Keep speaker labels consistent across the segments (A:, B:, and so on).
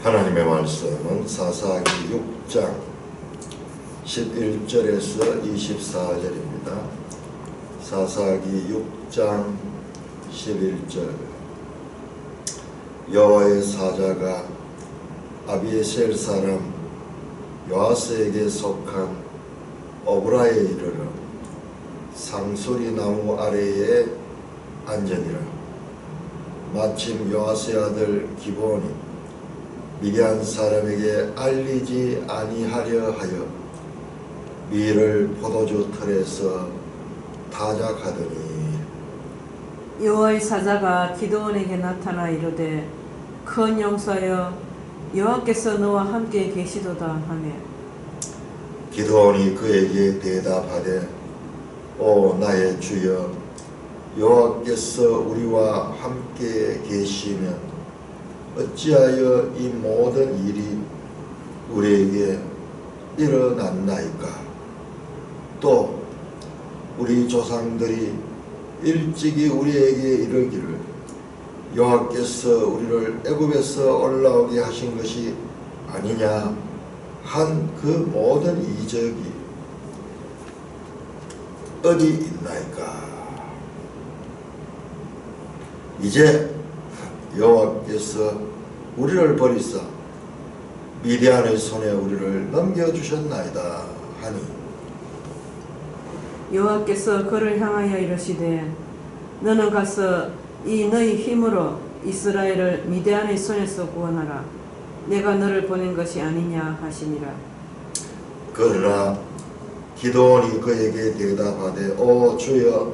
A: 하나님의 말씀은 사사기 6장 11절에서 24절입니다. 사사기 6장 11절. 여호와의 사자가 아비에셀 사람 요아스에게 속한 오브라에 이르러 상수리 나무 아래에 앉으니라. 마침 요아스의 아들 기브온이 미디안 사람에게 알리지 아니하려 하여 밀을 포도주 틀에서 타작하더니
B: 여호와의 사자가 기드온에게 나타나 이르되 큰 용사여 여호와께서 너와 함께 계시도다 하며
A: 기드온이 그에게 대답하되 오 나의 주여 여호와께서 우리와 함께 계시면 어찌하여 이 모든 일이 우리에게 일어났나이까. 또 우리 조상들이 일찍이 우리에게 이르기를 여호와께서 우리를 애굽에서 올라오게 하신 것이 아니냐 한 그 모든 이적이 어디 있나이까. 이제 여호와께서 우리를 버리사 미디안의 손에 우리를 넘겨주셨나이다 하니
B: 여호와께서 그를 향하여 이르시되 너는 가서 이 너희 힘으로 이스라엘을 미디안의 손에서 구원하라. 내가 너를 보낸 것이 아니냐 하시니라.
A: 그러나 기드온이 그에게 대답하되 오 주여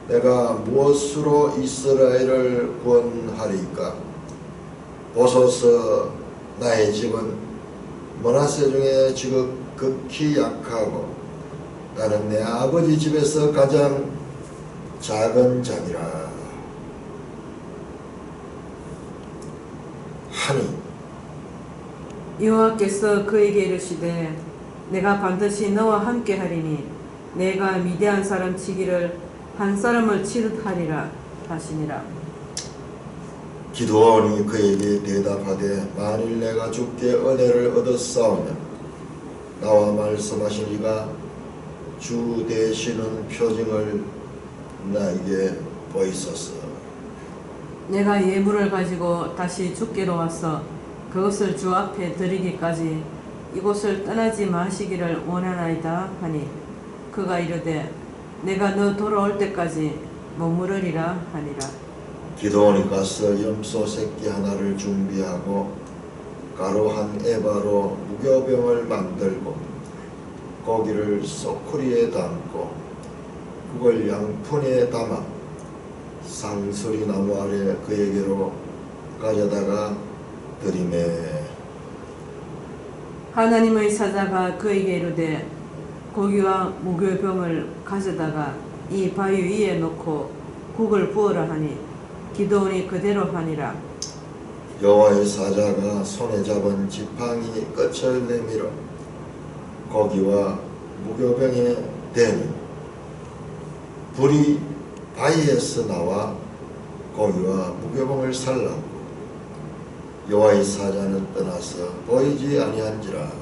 A: 내가 무엇으로 이스라엘을 구원하리까. 보소서 나의 집은 므낫세 중에 극히 약하고 나는 내 아버지 집에서 가장 작은 자니라 하니
B: 여호와께서 그에게 이르시되 내가 반드시 너와 함께 하리니 내가 미디안 사람 치기를 한 사람을 치듯 하리라 하시니라.
A: 기드온이 그에게 대답하되 만일 내가 주께 은혜를 얻었사오면 나와 말씀하신 이가 주 되시는 표징을 나에게 보이소서.
B: 내가 예물을 가지고 다시 주께로 와서 그것을 주 앞에 드리기까지 이곳을 떠나지 마시기를 원하나이다 하니 그가 이르되 내가 너 돌아올 때까지 머무르리라 하니라.
A: 기드온이 가서 염소 새끼 하나를 준비하고 가루 한 에바로 무교병을 만들고 고기를 소쿠리에 담고 그걸 양푼에 담아 상수리 나무 아래 그에게로 가져다가 드리매
B: 하나님의 사자가 그에게 이르되 고기와 무교병을 가져다가 이 바위 위에 놓고 국을 부어라 하니 기드온이 그대로 하니라.
A: 여호와의 사자가 손에 잡은 지팡이 끝을 내밀어 고기와 무교병에 대니 불이 바위에서 나와 고기와 무교병을 살랐고 여호와의 사자는 떠나서 보이지 아니한지라.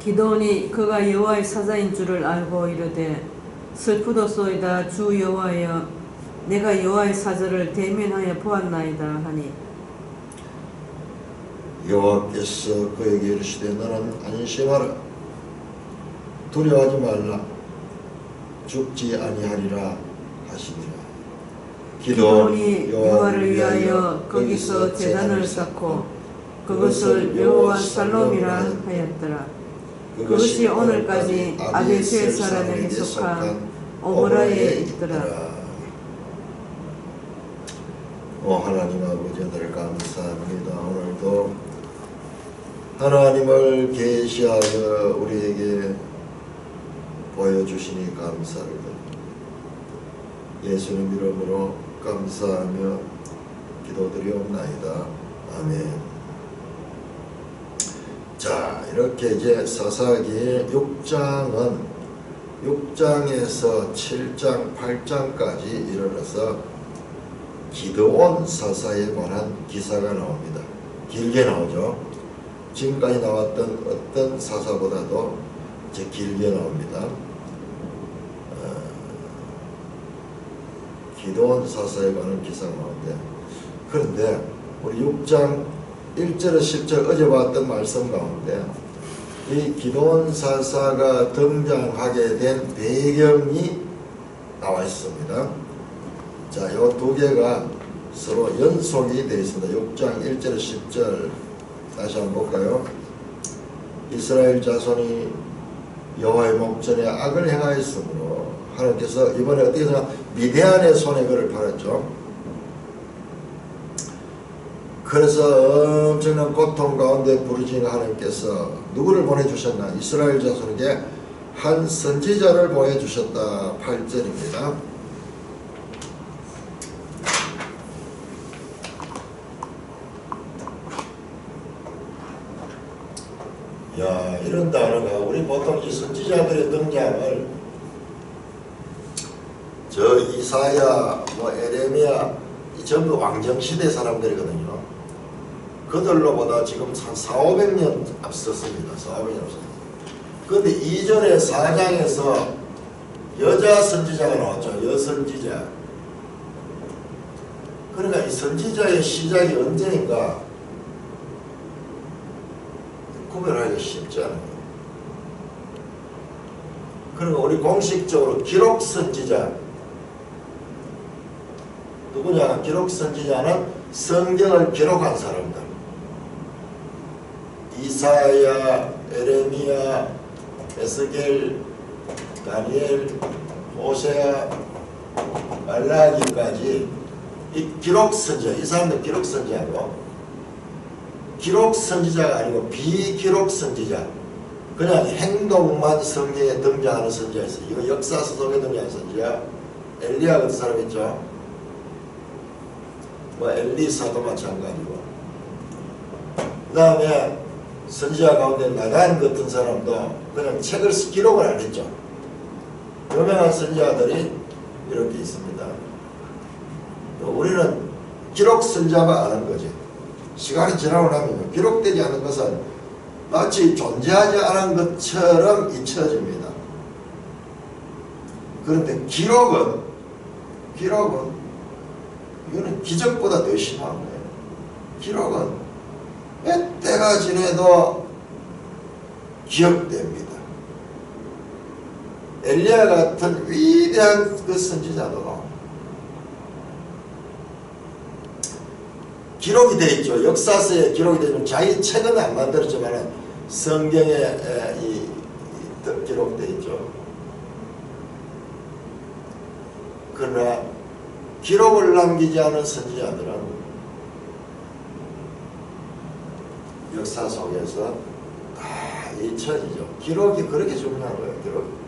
B: 기드온이 그가 여호와의 사자인 줄을 알고 이르되 슬프도소이다 주 여호와여 내가 여호와의 사자를 대면하여 보았나이다 하니
A: 여호와께서 그에게 이르시되 너는 안심하라 두려워하지 말라 죽지 아니하리라 하시니라.
B: 기드온이 여호와를 위하여 거기서 제단을 쌓고 그것을 여호와 살롬이라 하였더라. 그것이 오늘까지 아비에셀 사람에게 속한 오브라에 있더라.
A: 오 하나님 아버지 늘 감사합니다. 오늘도 하나님을 계시하여 우리에게 보여주시니 감사를 드립니다. 예수님 이름으로 감사하며 기도드리옵나이다. 아멘. 자, 이렇게 이제 사사기 6장은 6장에서 7장, 8장까지 이르러서 기드온 사사에 관한 기사가 나옵니다. 길게 나오죠. 지금까지 나왔던 어떤 사사보다도 이제 길게 나옵니다. 기도원 사사에 관한 기사가 나오는데, 그런데 우리 6장 1절에 10절 어제 봤던 말씀 가운데 이 기도원 사사가 등장하게 된 배경이 나와 있습니다. 자, 이 두 개가 서로 연속이 되어 있습니다. 6장 1절에 10절 다시 한번 볼까요? 이스라엘 자손이 여호와의 목전에 악을 행하였으므로 하나님께서 이번에 어떻게 해서 미디안의 손에 그를 팔았죠. 그래서 엄청난 고통 가운데 부르짖는 하나님께서 누구를 보내주셨나? 이스라엘 자손에게 한 선지자를 보내주셨다. 8절입니다. 야, 이런 단어가 우리 보통 이 선지자들의 등장을 저 이사야, 에레미야 이 전부 왕정시대 사람들이거든요. 그들로보다 지금 한 400~500년 앞섰습니다. 400년 앞섰습니다. 그런데 이전에 4장에서 여자 선지자가 나왔죠. 여선지자. 그러니까 이 선지자의 시작이 언제인가 구별하기 쉽지 않아요. 그리고 우리 공식적으로 기록 선지자 누구냐? 기록 선지자는 성경을 기록한 사람들. 이사야, 에레미야, 에스겔, 다니엘, 호세아, 말라기까지 이 기록 선지자, 이 사람들 기록 선지자고, 기록 선지자가 아니고 비기록 선지자, 그냥 행동만 성경에 등장하는 선지자 있어요. 이거 역사서 속에 등장하는 선지자. 엘리야 같은 사람 있죠. 엘리사도 마찬가지고. 그 다음에 선지자 가운데 나단 같은 사람도 그냥 책을 기록을 안 했죠. 유명한 선지자들이 이렇게 있습니다. 우리는 기록 선지자가 안 한 거지. 시간이 지나고 나면 기록되지 않은 것은 마치 존재하지 않은 것처럼 잊혀집니다. 그런데 기록은 이거는 기적보다 더 심한 거예요. 기록은 몇 때가 지내도 기억됩니다. 엘리야 같은 위대한 그 선지자도 기록이 되어 있죠. 역사서에 기록이 되어 있죠. 자기 책은 안 만들었지만 성경에 기록되어 있죠. 그러나 기록을 남기지 않은 선지자들은 역사 속에서 다 잊혀지죠. 기록이 그렇게 중요한 거예요. 기록.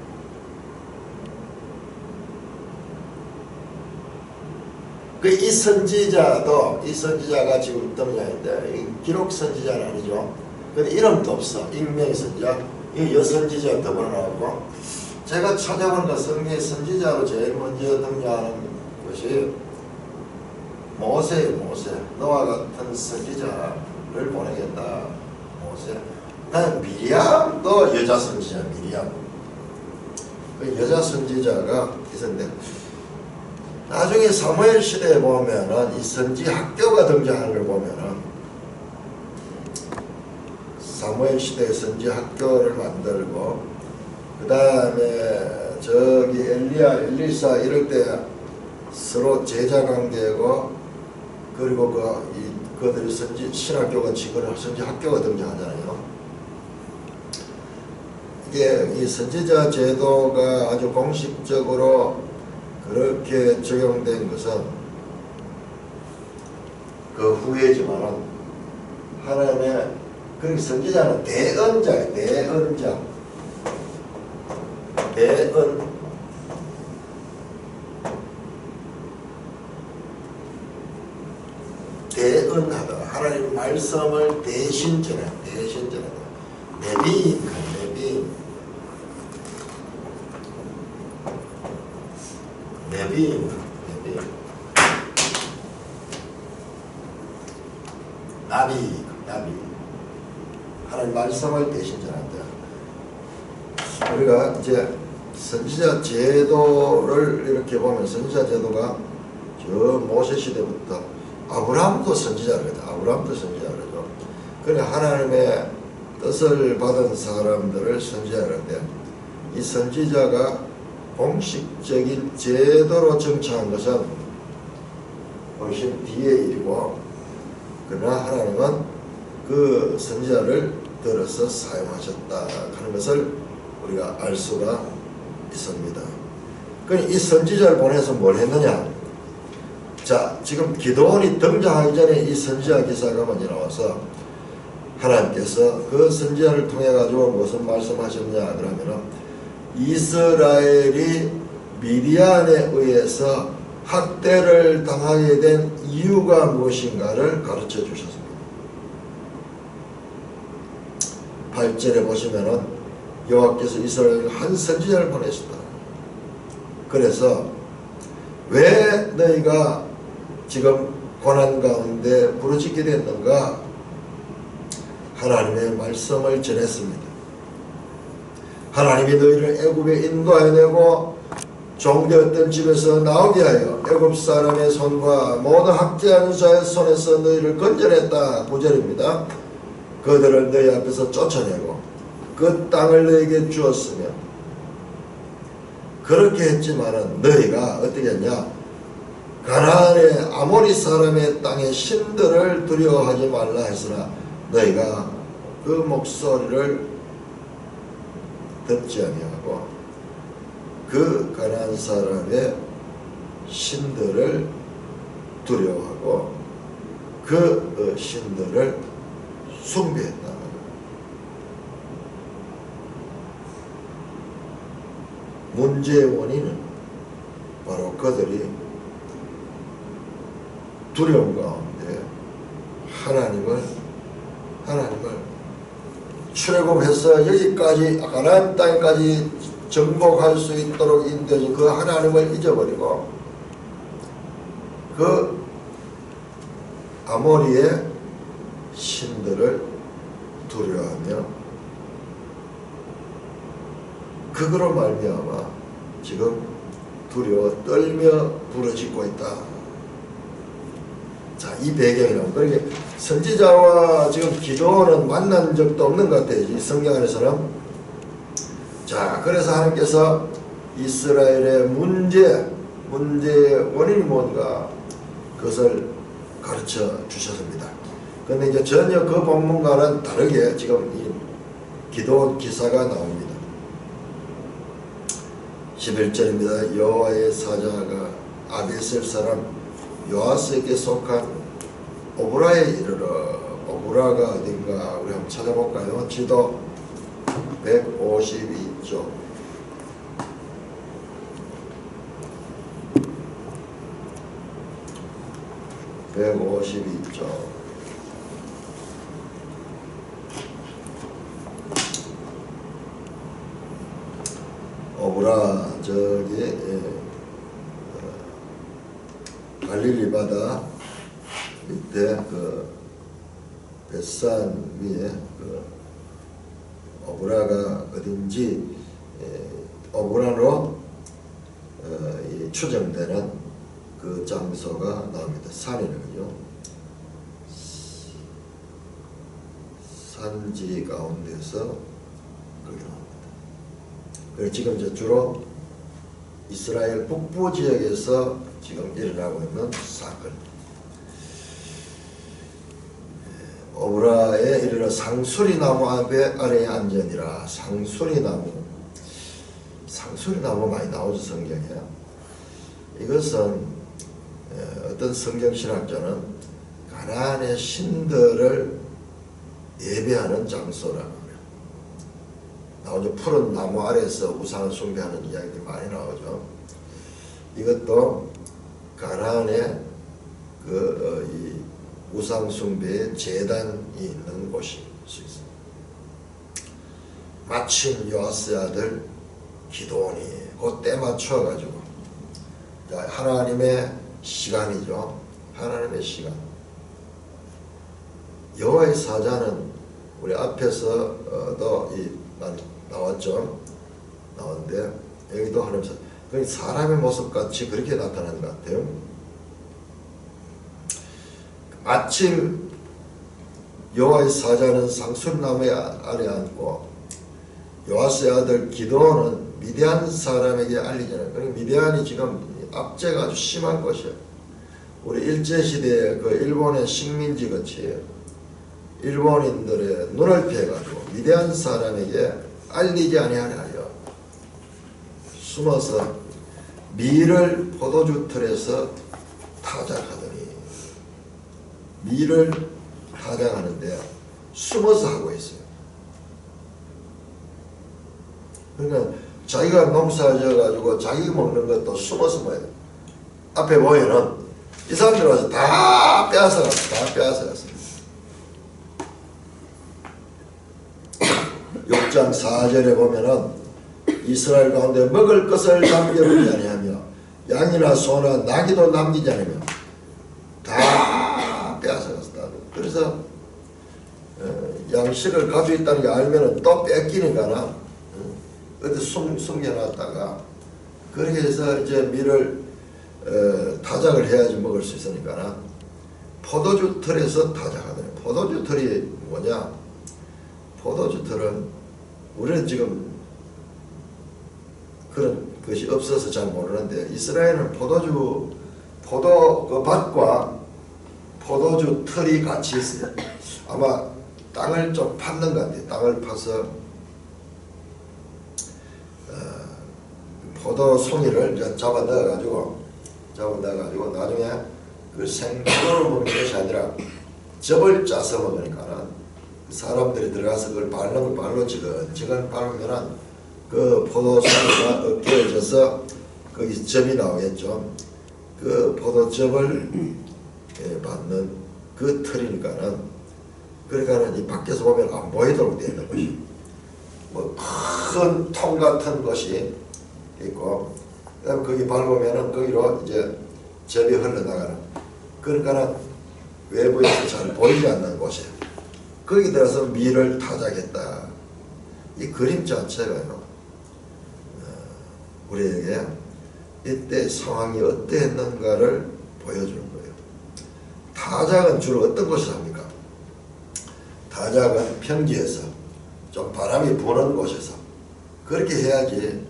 A: 이 선지자도, 이 선지자가 지금 등장인데 기록 선지자는 아니죠. 근데 이름도 없어. 익명의 선지자. 이 여선지자 더불어 나오고, 제가 찾아본 그 성경의 선지자로 제일 먼저 등장하는 것이 모세예요. 모세. 너와 같은 선지자를 보내겠다. 모세. 그다음 미리암도 여자 선지자. 미리암. 그 여자 선지자가 있었는데, 나중에 사무엘 시대에 보면은 이 선지 학교가 등장하는 걸 보면은, 사무엘 시대의 선지 학교를 만들고, 그 다음에 저기 엘리야, 엘리사 이럴 때 서로 제자 관계고, 그리고 그들이 선지 신학교가 지금 선지 학교가 등장하잖아요. 이게 이 선지자 제도가 아주 공식적으로 그렇게 적용된 것은 그 후에지만은 하나님의 그 선지자는 대언자예요. 대언자. 대언하다. 하나님 말씀을 대신 전하다. 내비인. 나비. 하나님 말씀을 대신 전한다. 우리가 이제 선지자 제도를 이렇게 보면 선지자 제도가 저 모세 시대부터 아브라함도 선지자를 그러죠. 아브라함도 선지자를 그러죠. 그래 하나님의 뜻을 받은 사람들을 선지자라는데 이 선지자가 공식적인 제도로 정착한 것은 훨씬 뒤의 일이고 그러나 하나님은 그 선지자를 들어서 사용하셨다 하는 것을 우리가 알 수가 있습니다. 그러니 이 선지자를 보내서 뭘 했느냐? 자, 지금 기도원이 등장하기 전에 이 선지자 기사가 먼저 나와서 하나님께서 그 선지자를 통해 가지고 무슨 말씀하셨냐 그러면은 이스라엘이 미디안에 의해서 학대를 당하게 된 이유가 무엇인가를 가르쳐 주셨습니다. 8절에 보시면은 여호와께서 이스라엘에 한 선지자를 보내셨다. 그래서 왜 너희가 지금 고난 가운데 부르짖게 됐는가? 하나님의 말씀을 전했습니다. 하나님이 너희를 애굽에 인도해내고 종되었던 집에서 나오게 하여 애굽 사람의 손과 모든 학대하는 자의 손에서 너희를 건져냈다. 9절입니다. 그들을 너희 앞에서 쫓아내고 그 땅을 너희에게 주었으며 그렇게 했지만은 너희가 어떻게 했냐? 가나안의 아모리 사람의 땅의 신들을 두려워하지 말라 했으나 너희가 그 목소리를 듣지 아니하고 그 가나안 사람의 신들을 두려워하고 그 신들을 숭배했다. 문제의 원인은 바로 그들이 두려움 가운데 하나님을 출애굽해서 여기까지 가나안 땅까지 정복할 수 있도록 인도해준 그 하나님을 잊어버리고 그 아모리의 신들을 두려워하며 그거로 말미암아 지금 두려워 떨며 부르짖고 있다. 자, 이 배경이라고. 그러니까 선지자와 지금 기도원은 만난 적도 없는 것 같아요. 이 성경 안에서는. 자, 그래서 하나님께서 이스라엘의 문제의 원인이 뭔가 그것을 가르쳐 주셨습니다. 그런데 이제 전혀 그 본문과는 다르게 지금 이 기도원 기사가 나옵니다. 11절입니다. 여호와의 사자가 아비에셀 사람 요아스에게 속한 오브라에 이르러. 오브라가 어딘가 우리 한번 찾아볼까요? 지도 152쪽 152쪽 오브라 저기 갈릴리 바다 밑에 그 벳산 위에 그 오브라가 어딘지 오브라로 추정되는 그 장소가 나옵니다. 산이거든요. 산지 가운데서 거기 나옵니다. 그리고 지금 이제 주로 이스라엘 북부 지역에서 지금 일어나고 있는 사건입니다. 오브라에 이르러 상수리나무 아래에 앉으니라. 상수리나무 많이 나오죠, 성경에. 이것은 어떤 성경신학자는 가나안의 신들을 예배하는 장소라고 해요. 나오죠. 푸른 나무 아래에서 우상을 숭배하는 이야기들이 많이 나오죠. 이것도 가나안의 이 우상 숭배의 제단이 있는 곳일 수 있습니다. 마침 요아스의 아들 기도온이 그때 맞춰가지고 하나님의 시간이죠. 하나님의 시간. 여호와의 사자는 우리 앞에서도 나왔죠. 나왔는데 여기도 하나님 사람의 모습같이 그렇게 나타나는 것 같아요. 마침 여호와의 사자는 상술나무 아래 앉고 요아스의 아들 기드온은 미디안 사람에게 알리잖아요. 그러니까 미디안이 지금 압제가 아주 심한 것이에요. 우리 일제시대에 그 일본의 식민지 같이 일본인들의 눈을 피해가지고 미디안 사람에게 알리지 아니하여 숨어서 밀을 포도주 틀에서 타작하더니 밀을 타작하는데 숨어서 하고 있어요. 그러니까 자기가 농사 지어가지고 자기가 먹는 것도 숨어서 먹어야 돼. 앞에 보면은 이 사람들 와서 다 빼앗아갔어. 6장 4절에 보면은 이스라엘 가운데 먹을 것을 남겨두지 아니하며 양이나 소나 나귀도 남기지 않으며 다 빼앗아갔어. 그래서 양식을 가지고 있다는 게 알면은 또 뺏기니까는 어디 숨겨놨다가 그렇게 해서 이제 밀을 타작을 해야지 먹을 수 있으니까 포도주 틀에서 타작하더니 포도주 틀이 뭐냐? 포도주 틀은 우리는 지금 그런 것이 없어서 잘 모르는데 이스라엘은 포도 그 밭과 포도주 틀이 같이 있어요. 아마 땅을 좀 팠는 것 같아요. 땅을 파서 포도 송이를 잡아 넣어가지고 나중에 그 생포도를 먹는 것이 아니라 즙을 짜서 먹으니까는 사람들이 들어가서 그걸 바르는 걸 발로 지근 바르면은 그 포도송이가 으깨져서 거기 즙이 나오겠죠. 그 포도즙을 받는 그 틀이니까는 그러니까는 이 밖에서 보면 안 보이도록 되어 있는 것이 뭐 큰 통 같은 것이 있고 그다음에 거기 밟으면은 거기로 이제 즙이 흘러나가는 그러니까는 외부에서 잘 보이지 않는 곳에 거기 들어서 밀을 타작했다. 이 그림 자체가요 우리에게 이때 상황이 어땠는가를 보여주는 거예요. 타작은 주로 어떤 곳에서 합니까? 타작은 평지에서 좀 바람이 부는 곳에서 그렇게 해야지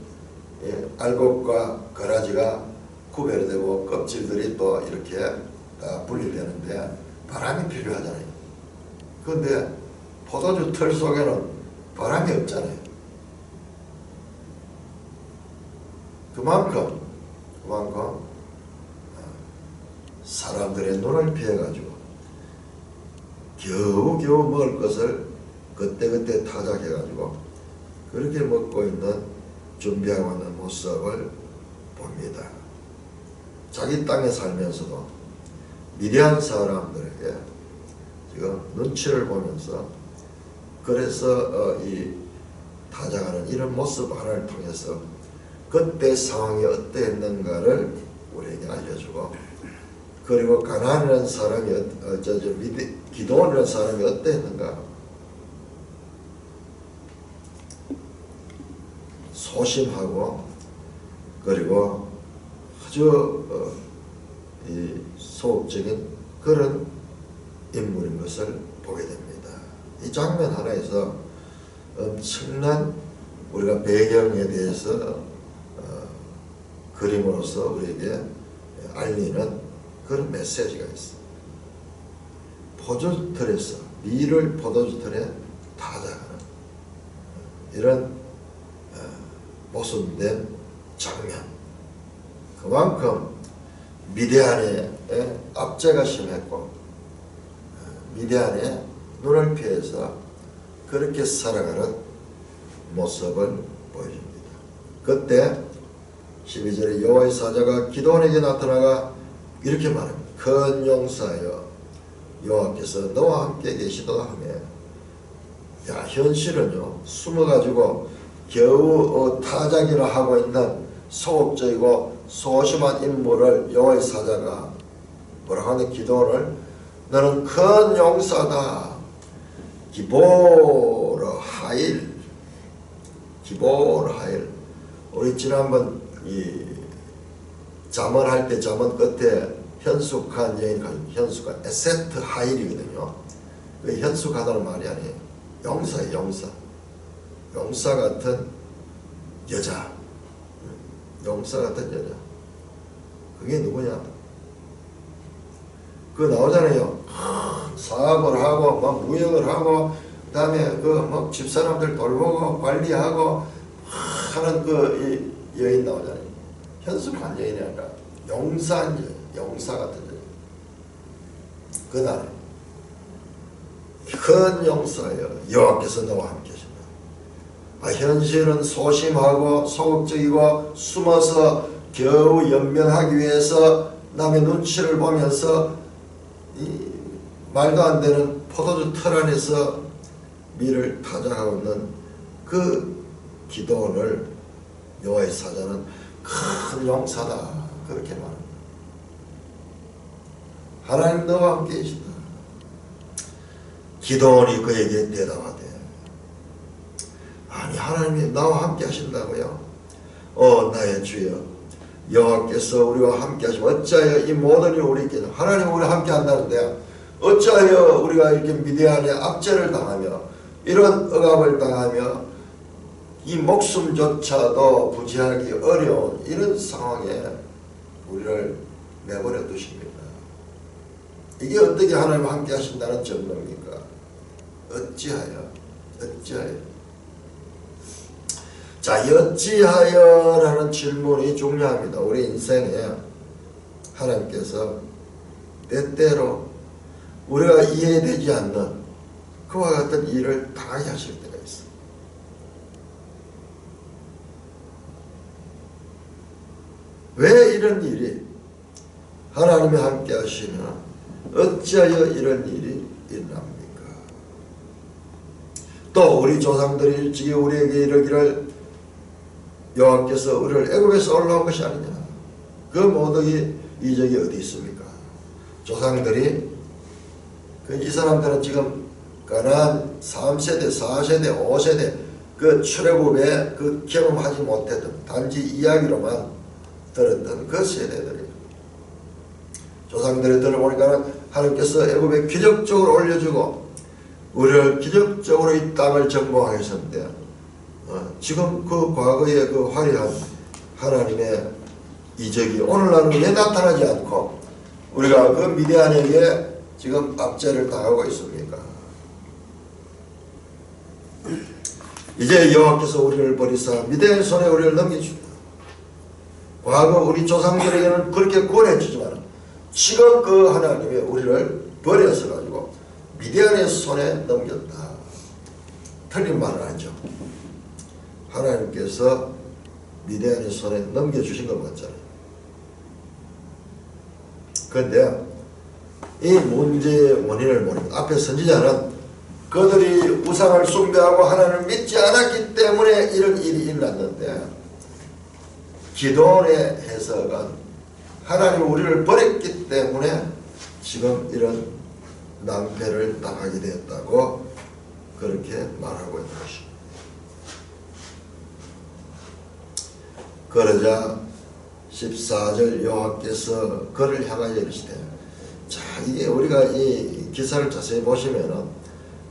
A: 알곡과 거라지가 구별되고 껍질들이 또 이렇게 다 분리되는데 바람이 필요하잖아요. 그런데 포도주 틀 속에는 바람이 없잖아요. 그만큼 사람들의 눈을 피해가지고 겨우겨우 먹을 것을 그때그때 타작해가지고 그렇게 먹고 있는 준비하고 있는 모습을 봅니다. 자기 땅에 살면서도 미디안 사람들에게 지금 눈치를 보면서 그래서 이 타작하는 이런 모습 하나를 통해서 그때 상황이 어땠는가를 우리에게 알려주고 그리고 가나안이라는 사람이 기드온이라는 사람이 어땠는가 소심하고 그리고 아주 이 소극적인 그런 인물인 것을 보게 됩니다. 이 장면 하나에서 엄청난 우리가 배경에 대해서 그림으로서 우리에게 알리는 그런 메시지가 있습니다. 포도주틀에서 밀을 포도주틀에 타작하는 이런 모순된 장면. 그만큼 미디안의 압제가 심했고 미디안의 눈을 피해서 그렇게 살아가는 모습을 보여줍니다. 그때 12절에 여호와의 사자가 기드온에게 나타나가 이렇게 말합니다. 큰 용사여 여호와께서 너와 함께 계시도다 하며 야 현실은요 숨어가지고 겨우 타작이라 하고 있는 소극적이고 소심한 인물을 여호와의 사자가 뭐라고 하는 기드온을 너는 큰 용사다 기보르 하일, 기보르 하일. 우리 지난번 이 잠언할 때 잠언 끝에 현숙한 여인, 현숙한 에세트 하일이거든요. 그 현숙하다는 말이 아니에요. 용사예요, 용사. 용사 같은 여자. 용사 같은 여자. 그게 누구냐? 그 나오잖아요. 사업을 하고 막 무역을 하고 그다음에 그 집사람들 돌보고 관리하고 하는 그 이 여인 나오잖아요. 현숙한 여인이 아니라 용사한 여인, 용사 같은 여인. 그 다음에 큰 용사예요. 여호와께서 너와 함께 하신다. 현실은 소심하고 소극적이고 숨어서 겨우 연명하기 위해서 남의 눈치를 보면서 이 말도 안 되는 포도주 틀 안에서 밀을 타작하고 있는 그 기도원을 여호와의 사자는 큰 용사다 그렇게 말합니다. 하나님 너와 함께 계시다. 기도원이 그에게 대답하되 아니 하나님이 나와 함께 하신다고요? 나의 주여 여호와께서 우리와 함께 하시면 어찌하여 이 모든 일이 우리에게 하나님 우리와 함께 한다는데 어찌하여 우리가 이렇게 미디안의 압제를 당하며 이런 억압을 당하며 이 목숨조차도 부지하기 어려운 이런 상황에 우리를 내버려 두십니까? 이게 어떻게 하나님과 함께 하신다는 증거입니까? 어찌하여? 자, 어찌하여라는 질문이 중요합니다. 우리 인생에 하나님께서 때때로 우리가 이해되지 않는 그와 같은 일을 당하게 하실 때가 있어요. 왜 이런 일이 하나님이 함께 하시면 어찌하여 이런 일이 일어납니까? 또 우리 조상들이 일찍이 우리에게 이르기를 여호와께서 우리를 애굽에서 올라온 것이 아니냐. 그 모든 이적이 어디 있습니까? 조상들이 이 사람들은 지금 가나안 3세대, 4세대, 5세대 그 출애굽에 그 경험하지 못했던 단지 이야기로만 들었던 그 세대들이에요. 조상들이 들어보니까 하나님께서 애굽에 기적적으로 올려주고 우리를 기적적으로 이 땅을 정복하게 하셨는데 지금 그 과거의 그 화려한 하나님의 이적이 오늘날은 왜 나타나지 않고 우리가 그 미디안에게 지금 압제를 당하고 있습니까? 이제 여호와께서 우리를 버리사 미디안 손에 우리를 넘겨주다. 과거 우리 조상들에게는 그렇게 권해주지만 지금 그 하나님이 우리를 버려서 가지고 미디안의 손에 넘겼다. 틀린 말은 아니죠. 하나님께서 미디안의 손에 넘겨주신 것 맞잖아요. 그런데 이 문제의 원인을 모르고 앞에 선지자는 그들이 우상을 숭배하고 하나님을 믿지 않았기 때문에 이런 일이 일어났는데 기도원의 해석은 하나님이 우리를 버렸기 때문에 지금 이런 낭패를 당하게 되었다고 그렇게 말하고 있는 것입니다. 그러자 14절 여호와께서 그를 향하여 이르시되 자 이게 우리가 이 기사를 자세히 보시면은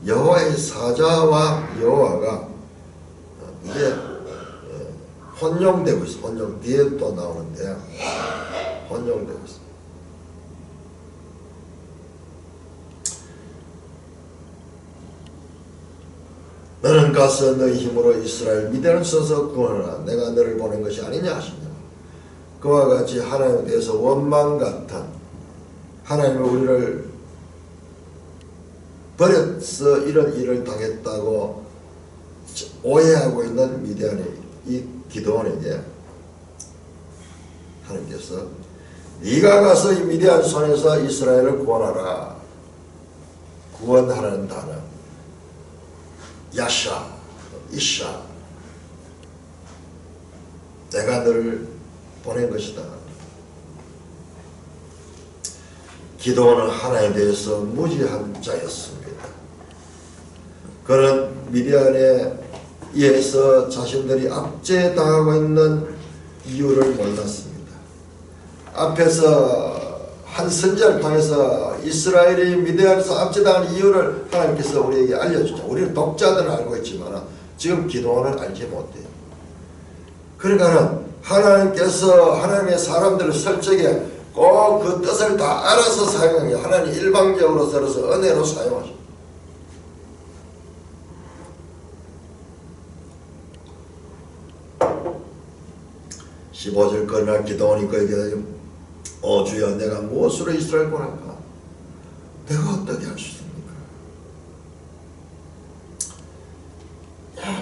A: 여호와의 사자와 여호와가 이게 혼용되고 있어. 혼용 뒤에 또 나오는데 혼용되고 있어. 너는 가서 너희 힘으로 이스라엘 미디안을 써서 구원하라. 내가 너를 보낸 것이 아니냐 하시냐. 그와 같이 하나님에 대해서 원망 같은 하나님이 우리를 버려서 이런 일을 당했다고 오해하고 있는 미디안의 이 기도원에게 하나님께서 네가 가서 이 미디안 손에서 이스라엘을 구원하라. 구원하라는 단어 야샤, 이샤 내가 너를 보낸 것이다. 기도원은 하나님에 대해서 무지한 자였습니다. 그는 미디안에 의해서 자신들이 압제당하고 있는 이유를 몰랐습니다. 앞에서 한 선지자를 통해서 이스라엘이 미디안에서 압제당한 이유를 하나님께서 우리에게 알려주죠. 우리는 독자들은 알고 있지만 지금 기도원은 알지 못해요. 그러니까 하나님께서 하나님의 사람들을 설정해 꼭 그 뜻을 다 알아서 사용해요. 하나님 일방적으로 들어서 은혜로 사용하죠. (15절) 그날 기도원이 그에게 오 주여 내가 무엇으로 이스라엘 구원할까? 내가 어떻게 할 수 있습니까?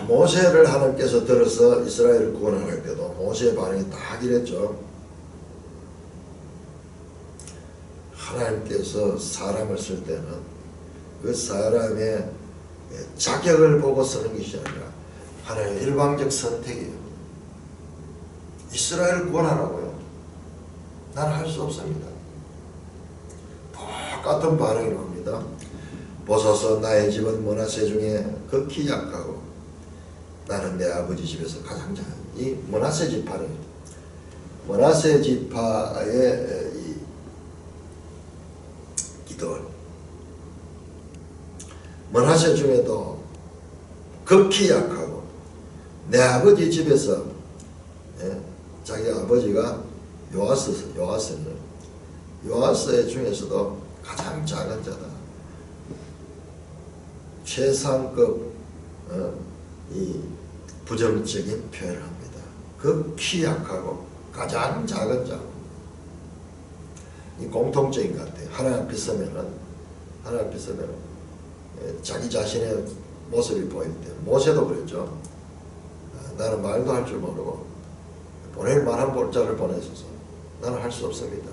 A: 모세를 하나님께서 들어서 이스라엘을 구원할 때도 모세의 반응이 딱 이랬죠. 하나님께서 사람을 쓸 때는 그 사람의 자격을 보고 쓰는 것이 아니라 하나님의 일방적 선택이에요. 이스라엘을 구원하라고요. 나는 할 수 없습니다. 똑같은 반응이 나옵니다. 보소서 나의 집은 므낫세 중에 극히 약하고 나는 내 아버지 집에서 가장 작은 이 므낫세 지파입니다. 므낫세 지파의 이 기도원 므낫세 중에도 극히 약하고 내 아버지 집에서 자기 아버지가 요아스의 중에서도 가장 작은 자다. 최상급 이 부정적인 표현을 합니다. 극히 약하고 가장 작은 자. 이 공통적인 것 같아요. 하나님 앞에 서면은 자기 자신의 모습이 보일 때 모세도 그랬죠. 나는 말도 할 줄 모르고 보낼 만한 볼자를 보내셔서 나는 할 수 없습니다.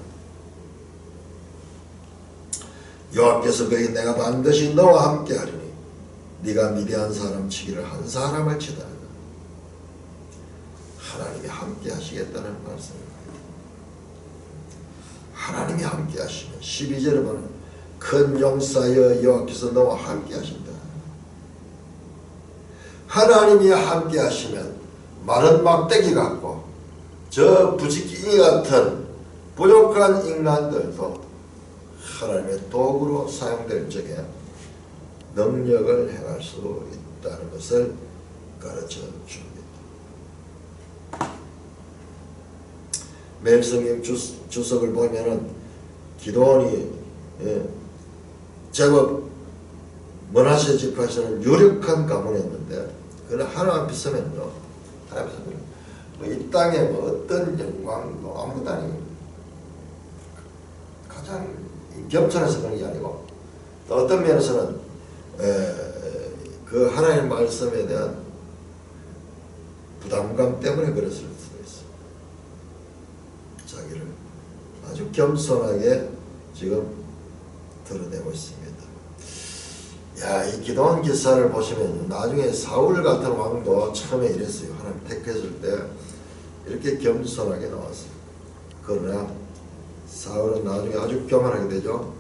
A: 여호와께서 그에게 내가 반드시 너와 함께 하리니 네가 미디안 사람 치기를 한 사람을 치다. 하나님이 함께 하시겠다는 말씀입니다. 하나님이 함께 하시면 12절에 보면 큰 용사여 여호와께서 너와 함께 하신다. 하나님이 함께 하시면 마른 막대기 같고 저 부지깽이 같은 부족한 인간들도 하나님의 도구로 사용될 적에 능력을 행할 수 있다는 것을 가르쳐 줍니다. 매일 성경 주석을 보면은 기도원이 제법 므낫세 지파에서는 유력한 가문이었는데 그는 하나님 앞에 서면요, 하나님 앞에 서면 이 땅에 어떤 영광도 아무것도 아니고 가장 겸손해서 그런 게 아니고 또 어떤 면에서는 그 하나님 말씀에 대한 부담감 때문에 그랬을 수도 있어요. 자기를 아주 겸손하게 지금 드러내고 있습니다. 야, 이 기도원 기사를 보시면 나중에 사울 같은 왕도 처음에 이랬어요. 하나님 택했을 때 이렇게 겸손하게 나왔어요. 그러나 사울은 나중에 아주 교만하게 되죠.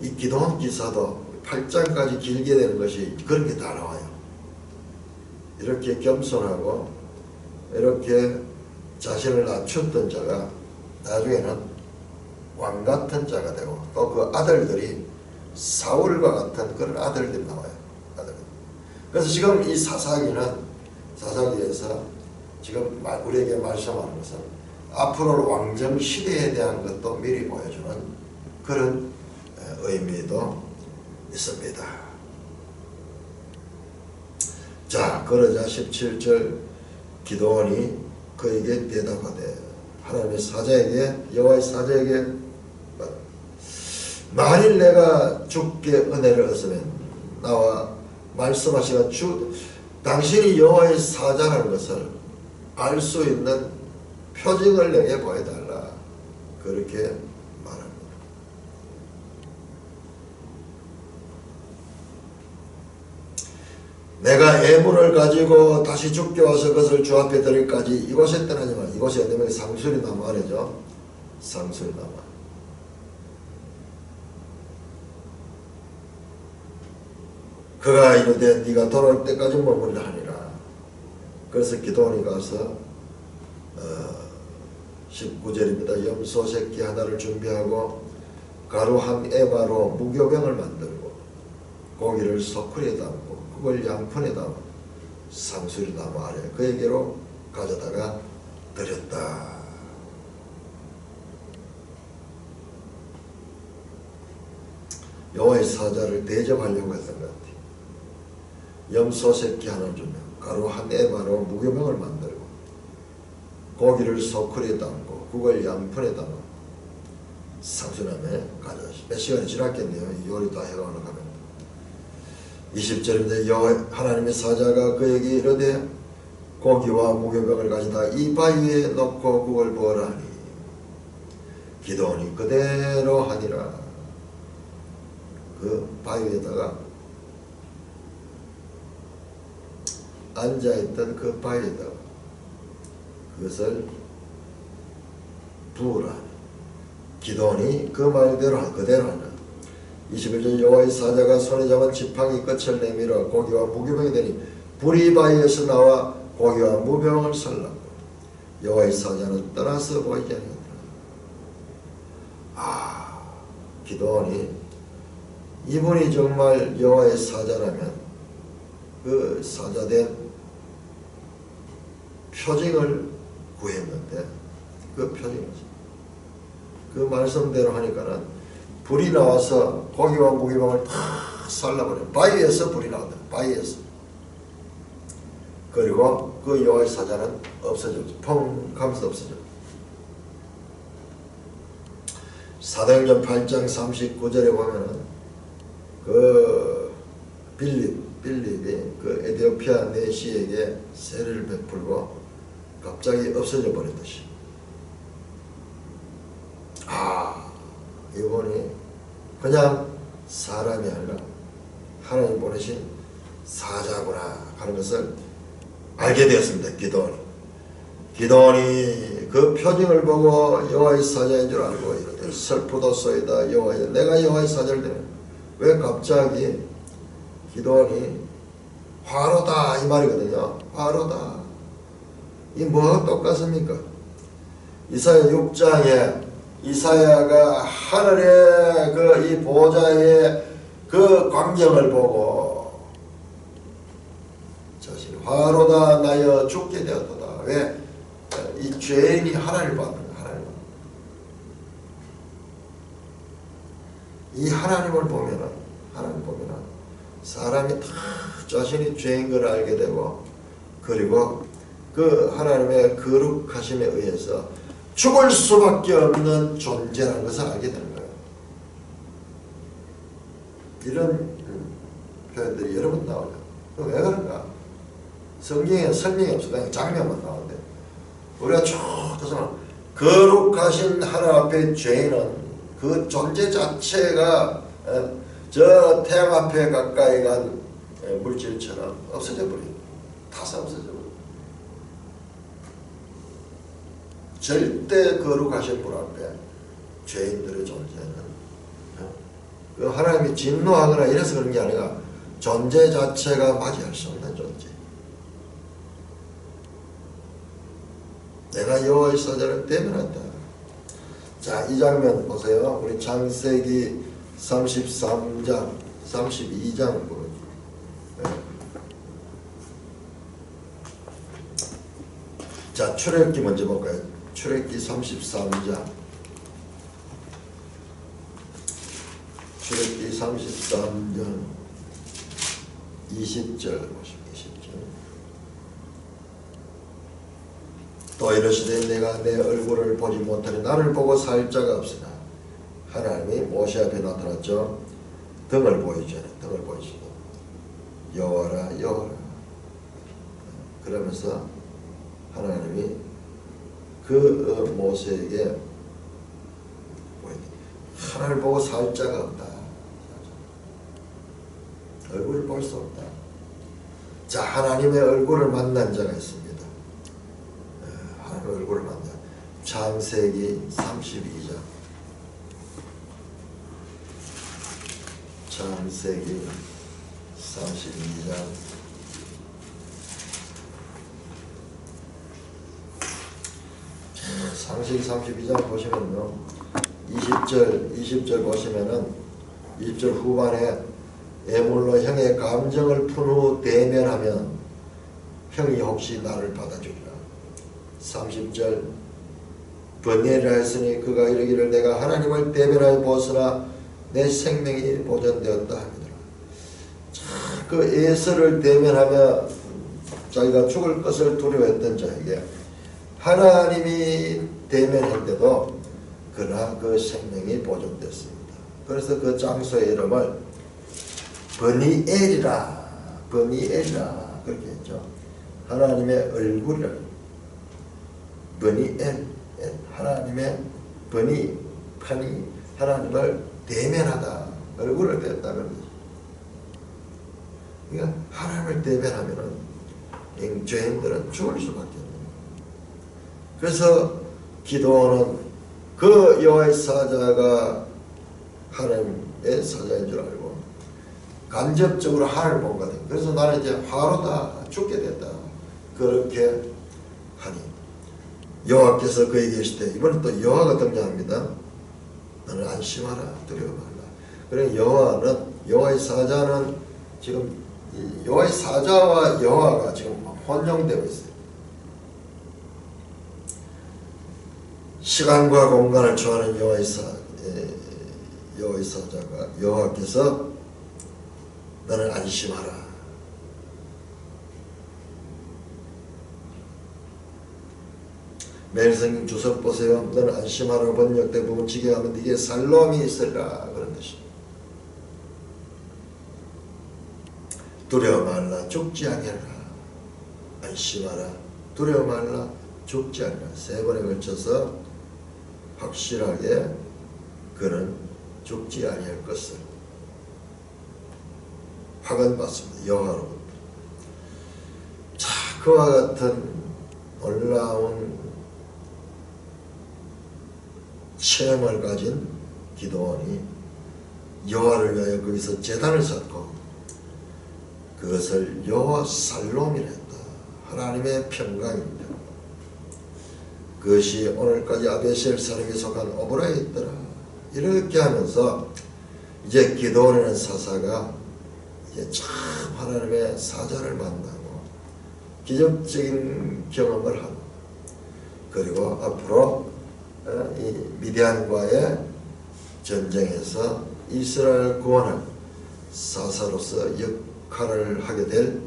A: 이 기도원 기사도 8장까지 길게 되는 것이 그런 게 다 나와요. 이렇게 겸손하고 이렇게 자신을 낮췄던 자가 나중에는 왕 같은 자가 되고 또 그 아들들이 사울과 같은 그런 아들들이 나와요. 그래서 지금 이 사사기에서 지금 우리에게 말씀하는 것은 앞으로 왕정 시대에 대한 것도 미리 보여주는 그런 의미도 있습니다. 자, 그러자 17절 기도원이 그에게 대답하되 하나님의 사자에게 여호와의 사자에게 만일 내가 주께 은혜를 얻으면 나와 말씀하시가 당신이 여호와의 사자라는 것을 알 수 있는 표징을 내게 보여달라. 그렇게 말합니다. 내가 애물을 가지고 다시 주께 와서 그것을 주 앞에 드릴까지 이곳에 떠나지만 이곳이 어디면 상수리나무 아래죠. 상수리나무. 그가 이르되 네가 돌아올 때까지 머물라 하니라. 그래서 기도원이 가서 19절입니다. 염소 새끼 하나를 준비하고 가루 한 에바로 무교병을 만들고 고기를 소쿠리에 담고 그걸 양푼에 담아 상수리 나무 아래 그에게로 가져다가 드렸다. 여호와의 사자를 대접하려고 했던 것 같아요. 염소 새끼 하나를 주며 가루 한 에바로 무교병을 만들고 고기를 소쿠리에 담고 그걸 양푼에 담아 상수남에 가져다시 몇 시간이 지났겠네요. 요리 다 해가는 하면 20절인데 여호와 하나님의 사자가 그에게 이르되 고기와 무교병을 가져다 이 바위에 넣고 그걸 부어라 하니 기도원이 그대로 하니라. 그 바위에다가 앉아있던 그 바위에다가 그것을 부으라. 기도원이 그 말대로 그대로 하나. 21절 여호와의 사자가 손에 잡은 지팡이 끝을 내밀어 고기와 무교병이 되니 불이 바위에서 나와 고기와 무병을 살랐고 여호와의 사자는 떠나서 보이지 아니하더라. 기도원이 이분이 정말 여호와의 사자라면 그 사자된 표징을 구했는데 그 표징이지. 그 말씀대로 하니까는 불이 나와서 고기와 무교병을 다 살라버려. 바위에서 불이 나왔다. 바위에서. 그리고 그 여호와의 사자는 없어졌죠. 펑 하면서 없어졌죠. 사도행전 8장 39절에 보면은 그 빌립이 그 에티오피아 내시에게 세례를 베풀고 갑자기 없어져 버렸듯이 이분이 그냥 사람이 아니라 하나님 보내신 사자구나 하는 것을 알게 되었습니다. 기도원이 그 표징을 보고 여호와의 사자인 줄 알고 이르되 슬프도소이다 여호와여 내가 여호와의 사자를 되네. 왜 갑자기 기도원이 화로다 이 말이거든요. 화로다. 이 뭐가 똑같습니까? 이사야 6장에 이사야가 하늘의 그 이 보좌의 그 광경을 보고 자신 화로다 나여 죽게 되었도다. 왜? 이 죄인이 하나님을 받는 거야. 이 하나님을 보면은 사람이 다 자신이 죄인 걸 알게 되고 그리고 그 하나님의 거룩하심에 의해서 죽을 수밖에 없는 존재라는 것을 알게 되는 거예요. 이런 표현들이 여러 번 나오죠. 왜 그런가? 성경에 설명이 없어. 그냥 장면만 나오는데 우리가 쭉 해서 거룩하신 하나님 앞에 죄인은 그 존재 자체가 저 태양 앞에 가까이 간 물질처럼 없어져 버려요. 타서 없어져 버려요. 절대 거룩하신 분 앞에 죄인들의 존재는 그 하나님이 진노하거나 이래서 그런 게 아니라 존재 자체가 맞이할 수 없는 존재. 내가 여호와의 사자를 대면한다. 자, 이 장면 보세요. 우리 창세기 33장, 32장 보죠. 자, 출애굽기 먼저 볼까요? 출애굽기 33장. 출애굽기 33장 20절 보십시오. 20절. 또 이르시되 내가 내 얼굴을 보지 못하니 나를 보고 살 자가 없으나 하나님이 모세 앞에 나타났죠. 등을 보여주잖아요. 등을 보여주시고 여호와라 여호와라. 그러면서 하나님이 그 모세에게 하나님을 보고 살 자가 없다. 얼굴을 볼 수 없다. 자, 하나님의 얼굴을 만난 자가 있습니다. 하나님의 얼굴을 만난 창세기 32장. 창세기 32장 창세기 32장 보시면요, 20절 보시면은 20절 후반에 애물로 형의 감정을 푼 후 대면하면 형이 혹시 나를 받아주리라. 30절 번뇌를 했으니 그가 이르기를 내가 하나님을 대면하여 보았으나 내 생명이 보존되었다 하니라. 그 에서를 대면하며 자기가 죽을 것을 두려워했던 자에게 하나님이 대면했는데도 그러나 그 생명이 보존됐습니다. 그래서 그 장소의 이름을 버니엘이라 그렇게 했죠. 하나님의 얼굴을 버니엘, 하나님의 판이 하나님을 대면하다, 얼굴을 뵙다 그런 거죠. 그러니까 하나님을 대면하면은 죄인들은 죽을 수밖에 없는 거예요. 그래서 기도원은 그 여호와의 사자가 하나님의 사자인 줄 알고 간접적으로 하나님을 본 거예요. 그래서 나는 이제 화로다, 죽게 됐다, 그렇게 하니 여호와께서 그에게 이르시되, 이번에 또 여호와가 등장합니다. 너는 안심하라, 두려워 말라. 그러니 여호와의 사자는 지금 여호와의 사자와 여호와가 지금 혼용되고 있어요. 시간과 공간을 초하는 여호와의 사자가 여호와께서 너는 안심하라. 매일성경 주석 보세요. 너는 안심하라 번역돼 보면 지게하면 네게 살롬이 있으리라 그런 뜻입니다. 두려워 말라, 죽지 아니하라. 안심하라, 두려워 말라, 죽지 아니하라. 세 번에 걸쳐서 확실하게 그는 죽지 아니할 것을 확언받습니다. 여호와로부터. 자, 그와 같은 놀라운 체험을 가진 기도원이 여호와를 위하여 거기서 제단을 쌓고 그것을 여호와 살롬이라 했다. 하나님의 평강입니다. 그것이 오늘까지 아베셀 사람에 속한 오브라에 있더라. 이렇게 하면서 이제 기도원이라는 사사가 이제 참 하나님의 사자를 만나고 기적적인 경험을 하고, 그리고 앞으로 이 미디안과의 전쟁에서 이스라엘 구원을 사사로서 역할을 하게 될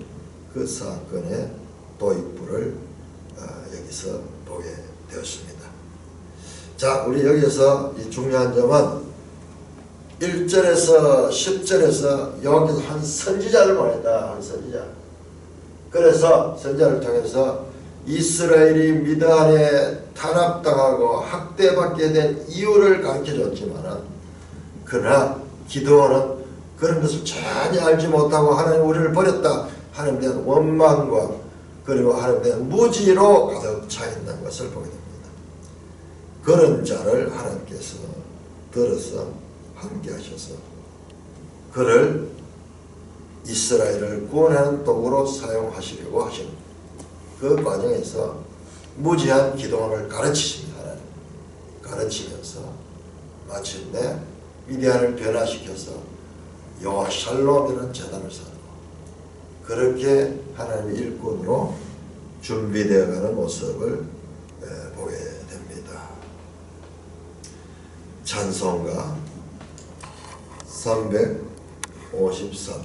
A: 그 사건의 도입부를 여기서 보게 되었습니다. 자, 우리 여기서 이 중요한 점은 1절에서 10절에서 여기서 한 선지자를 보냈다. 한 선지자. 그래서 선지자를 통해서 이스라엘이 미드안에 탄압당하고 학대받게 된 이유를 가르쳐줬지만, 그러나 기드온은 그런 것을 전혀 알지 못하고 하나님 우리를 버렸다, 하나님에 대한 원망과 그리고 하나님에 대한 무지로 가득 차 있는 것을 보게 됩니다. 그런 자를 하나님께서 들어서 함께 하셔서 그를 이스라엘을 구원하는 도구로 사용하시려고 하시는 그 과정에서 무지한 기도원을 가르치십니다. 하나님 가르치면서 마침내 미디안을 변화시켜서 여호와 샬롬이라는 제단을 쌓고 그렇게 하나님의 일꾼으로 준비되어가는 모습을 보게 됩니다. 찬송가 353장